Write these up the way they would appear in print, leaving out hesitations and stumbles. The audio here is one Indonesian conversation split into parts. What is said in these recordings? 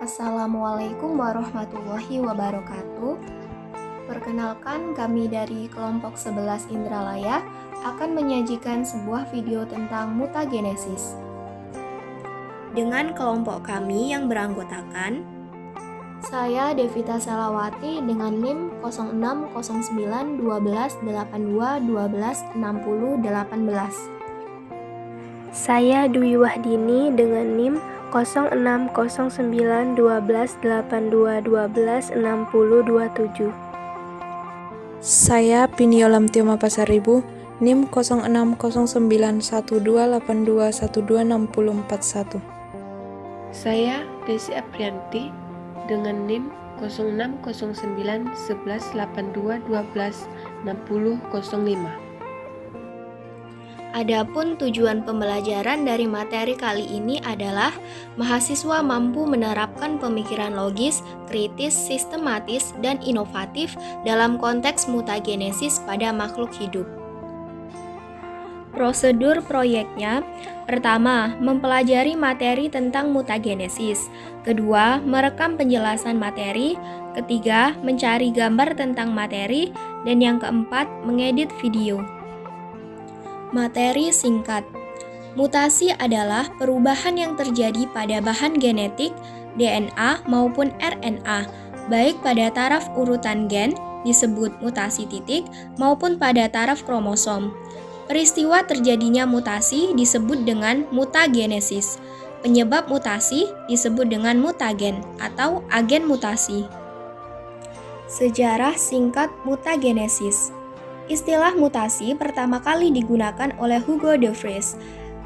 Assalamualaikum warahmatullahi wabarakatuh. Perkenalkan, kami dari kelompok 11 Indralaya akan menyajikan sebuah video tentang mutagenesis. Dengan kelompok kami yang beranggotakan, saya Devita Selawati dengan NIM 0609 12 82 12 60 18. Saya Dwi Wahdini dengan NIM 0609 12 82 12 60 27. Saya Piniolam Tioma Pasaribu, NIM 0609 12 82 12 60 41. Saya Desi Aprianti dengan NIM 0609 11 82 12 60 05. Adapun tujuan pembelajaran dari materi kali ini adalah mahasiswa mampu menerapkan pemikiran logis, kritis, sistematis, dan inovatif dalam konteks mutagenesis pada makhluk hidup. Prosedur proyeknya: pertama, mempelajari materi tentang mutagenesis. Kedua, merekam penjelasan materi. Ketiga, mencari gambar tentang materi. Dan yang keempat, mengedit video. Materi singkat. Mutasi adalah perubahan yang terjadi pada bahan genetik, DNA maupun RNA, baik pada taraf urutan gen, disebut mutasi titik, maupun pada taraf kromosom. Peristiwa terjadinya mutasi disebut dengan mutagenesis. Penyebab mutasi disebut dengan mutagen atau agen mutasi. Sejarah singkat mutagenesis. Istilah mutasi pertama kali digunakan oleh Hugo de Vries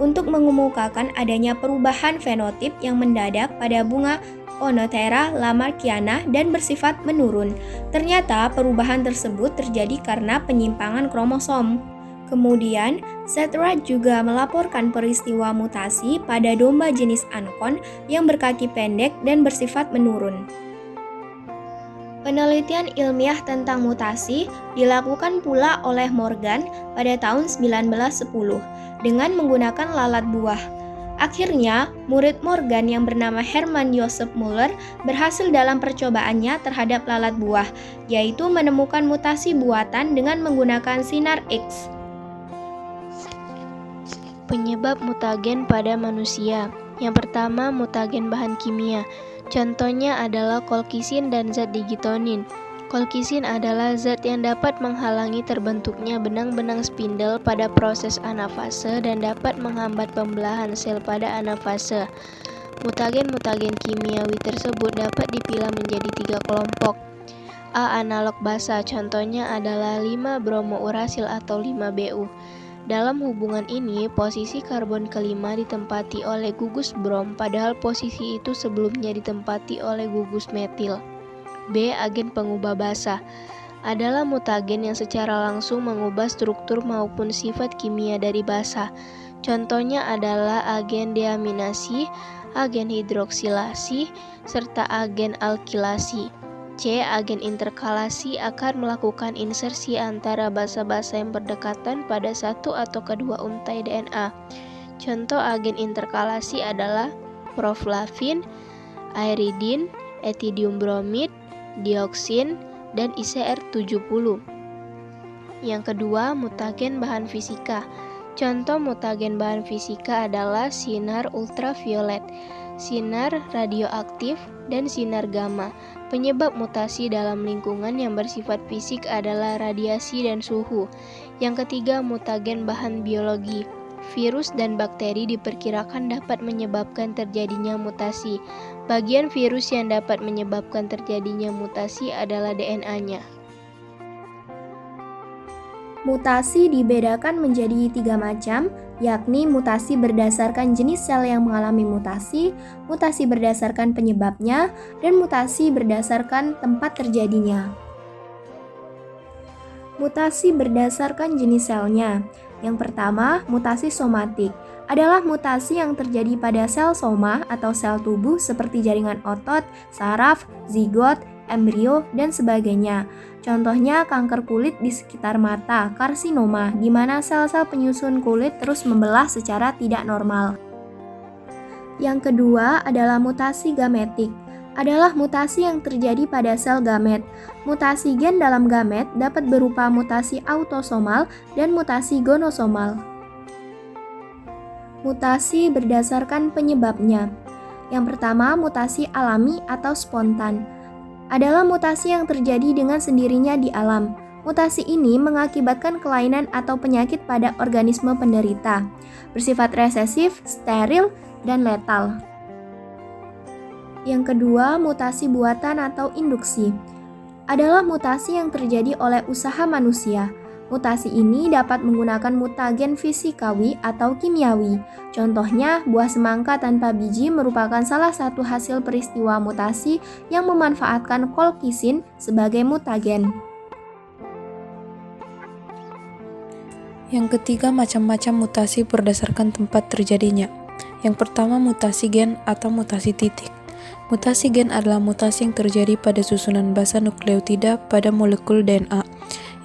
untuk mengemukakan adanya perubahan fenotip yang mendadak pada bunga Oenothera lamarckiana dan bersifat menurun. Ternyata perubahan tersebut terjadi karena penyimpangan kromosom. Kemudian, Sedgwick juga melaporkan peristiwa mutasi pada domba jenis ankon yang berkaki pendek dan bersifat menurun. Penelitian ilmiah tentang mutasi dilakukan pula oleh Morgan pada tahun 1910 dengan menggunakan lalat buah. Akhirnya, murid Morgan yang bernama Hermann Joseph Muller berhasil dalam percobaannya terhadap lalat buah, yaitu menemukan mutasi buatan dengan menggunakan sinar X. Penyebab mutagen pada manusia. Yang pertama, mutagen bahan kimia. Contohnya adalah kolkisin dan zat digitonin. Kolkisin adalah zat yang dapat menghalangi terbentuknya benang-benang spindel pada proses anafase dan dapat menghambat pembelahan sel pada anafase. Mutagen-mutagen kimiawi tersebut dapat dipilah menjadi 3 kelompok. A. Analog basa, contohnya adalah 5-bromourasil atau 5-BU. Dalam hubungan ini, posisi karbon kelima ditempati oleh gugus brom, padahal posisi itu sebelumnya ditempati oleh gugus metil. B. Agen pengubah basa adalah mutagen yang secara langsung mengubah struktur maupun sifat kimia dari basa. Contohnya adalah agen deaminasi, agen hidroksilasi, serta agen alkilasi. C. Agen interkalasi akan melakukan insersi antara basa-basa yang berdekatan pada satu atau kedua untai DNA. Contoh agen interkalasi adalah proflavin, aeridin, etidium bromid, dioksin, dan ICR70. Yang kedua, mutagen bahan fisika. Contoh mutagen bahan fisika adalah sinar ultraviolet, sinar radioaktif, dan sinar gamma. Penyebab mutasi dalam lingkungan yang bersifat fisik adalah radiasi dan suhu. Yang ketiga, mutagen bahan biologi. Virus dan bakteri diperkirakan dapat menyebabkan terjadinya mutasi. Bagian virus yang dapat menyebabkan terjadinya mutasi adalah DNA-nya. Mutasi dibedakan menjadi 3 macam, yakni mutasi berdasarkan jenis sel yang mengalami mutasi berdasarkan penyebabnya, dan mutasi berdasarkan tempat terjadinya. Mutasi berdasarkan jenis selnya. Yang pertama, mutasi somatik adalah mutasi yang terjadi pada sel soma atau sel tubuh seperti jaringan otot, saraf, zigot, embrio, dan sebagainya. Contohnya kanker kulit di sekitar mata, karsinoma, di mana sel-sel penyusun kulit terus membelah secara tidak normal. Yang kedua adalah mutasi gametik, adalah mutasi yang terjadi pada sel gamet. Mutasi gen dalam gamet dapat berupa mutasi autosomal dan mutasi gonosomal. Mutasi berdasarkan penyebabnya. Yang pertama, mutasi alami atau spontan. Adalah mutasi yang terjadi dengan sendirinya di alam. Mutasi ini mengakibatkan kelainan atau penyakit pada organisme penderita, bersifat resesif, steril, dan letal. Yang kedua, mutasi buatan atau induksi. Adalah mutasi yang terjadi oleh usaha manusia. Mutasi ini dapat menggunakan mutagen fisikawi atau kimiawi. Contohnya, buah semangka tanpa biji merupakan salah satu hasil peristiwa mutasi yang memanfaatkan kolkisin sebagai mutagen. Yang ketiga, macam-macam mutasi berdasarkan tempat terjadinya. Yang pertama, mutasi gen atau mutasi titik. Mutasi gen adalah mutasi yang terjadi pada susunan basa nukleotida pada molekul DNA.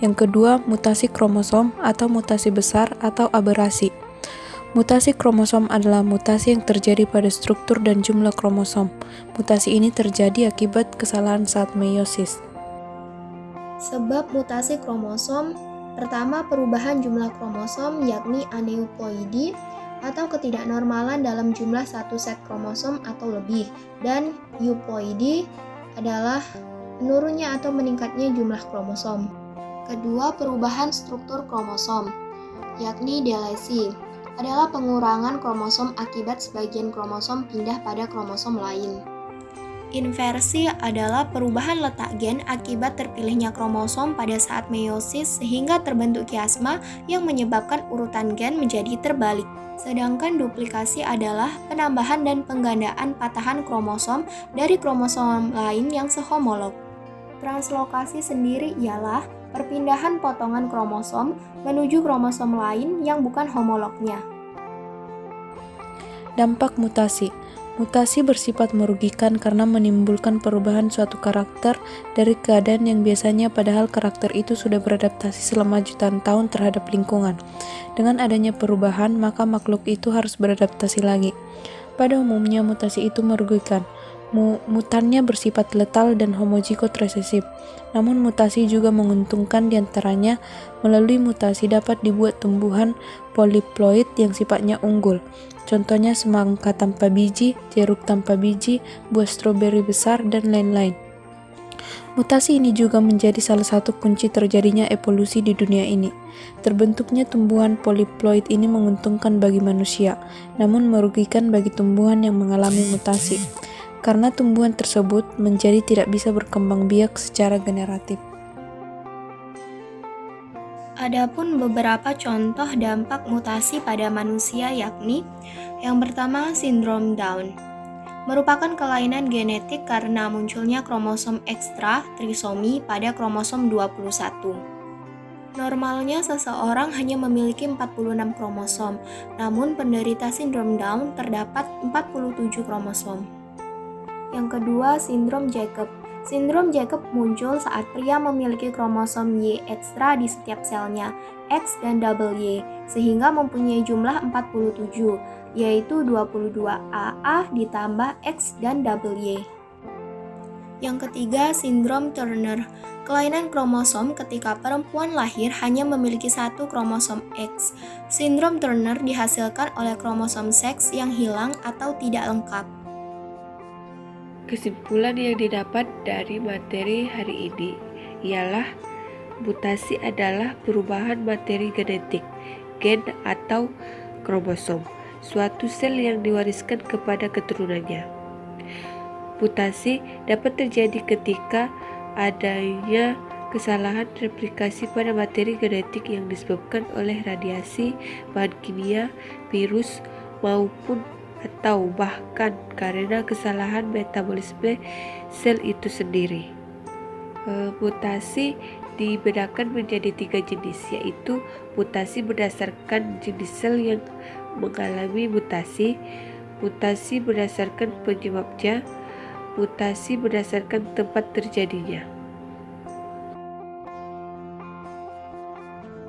Yang kedua, mutasi kromosom atau mutasi besar atau aberasi. Mutasi kromosom adalah mutasi yang terjadi pada struktur dan jumlah kromosom. Mutasi ini terjadi akibat kesalahan saat meiosis. Sebab mutasi kromosom, pertama perubahan jumlah kromosom yakni aneuploidi atau ketidaknormalan dalam jumlah satu set kromosom atau lebih, dan euploidi adalah menurunnya atau meningkatnya jumlah kromosom. Kedua, perubahan struktur kromosom, yakni delesi, adalah pengurangan kromosom akibat sebagian kromosom pindah pada kromosom lain. Inversi adalah perubahan letak gen akibat terpilihnya kromosom pada saat meiosis sehingga terbentuk kiasma yang menyebabkan urutan gen menjadi terbalik. Sedangkan duplikasi adalah penambahan dan penggandaan patahan kromosom dari kromosom lain yang sehomolog. Translokasi sendiri ialah perpindahan potongan kromosom menuju kromosom lain yang bukan homolognya. Dampak mutasi. Mutasi bersifat merugikan karena menimbulkan perubahan suatu karakter dari keadaan yang biasanya, padahal karakter itu sudah beradaptasi selama jutaan tahun terhadap lingkungan. Dengan adanya perubahan, maka makhluk itu harus beradaptasi lagi. Pada umumnya, mutasi itu merugikan. Mutannya bersifat letal dan homozigot resesif. Namun mutasi juga menguntungkan, diantaranya melalui mutasi dapat dibuat tumbuhan poliploid yang sifatnya unggul. Contohnya semangka tanpa biji, jeruk tanpa biji, buah stroberi besar, dan lain-lain. Mutasi ini juga menjadi salah satu kunci terjadinya evolusi di dunia ini. Terbentuknya tumbuhan poliploid ini menguntungkan bagi manusia, namun merugikan bagi tumbuhan yang mengalami mutasi, karena tumbuhan tersebut menjadi tidak bisa berkembang biak secara generatif. Adapun beberapa contoh dampak mutasi pada manusia yakni yang pertama, sindrom Down. Merupakan kelainan genetik karena munculnya kromosom ekstra trisomi pada kromosom 21. Normalnya seseorang hanya memiliki 46 kromosom, namun penderita sindrom Down terdapat 47 kromosom. Yang kedua, sindrom Jacob. Sindrom Jacob muncul saat pria memiliki kromosom Y ekstra di setiap selnya, X dan double Y, sehingga mempunyai jumlah 47, yaitu 22AA ditambah X dan double Y. Yang ketiga, sindrom Turner. Kelainan kromosom ketika perempuan lahir hanya memiliki satu kromosom X. Sindrom Turner dihasilkan oleh kromosom seks yang hilang atau tidak lengkap. Kesimpulan yang didapat dari materi hari ini ialah mutasi adalah perubahan materi genetik, gen atau kromosom, suatu sel yang diwariskan kepada keturunannya. Mutasi dapat terjadi ketika adanya kesalahan replikasi pada materi genetik yang disebabkan oleh radiasi, bahan kimia, virus, maupun atau bahkan karena kesalahan metabolisme sel itu sendiri. Mutasi dibedakan menjadi 3 jenis, yaitu mutasi berdasarkan jenis sel yang mengalami mutasi, mutasi berdasarkan penyebabnya, mutasi berdasarkan tempat terjadinya.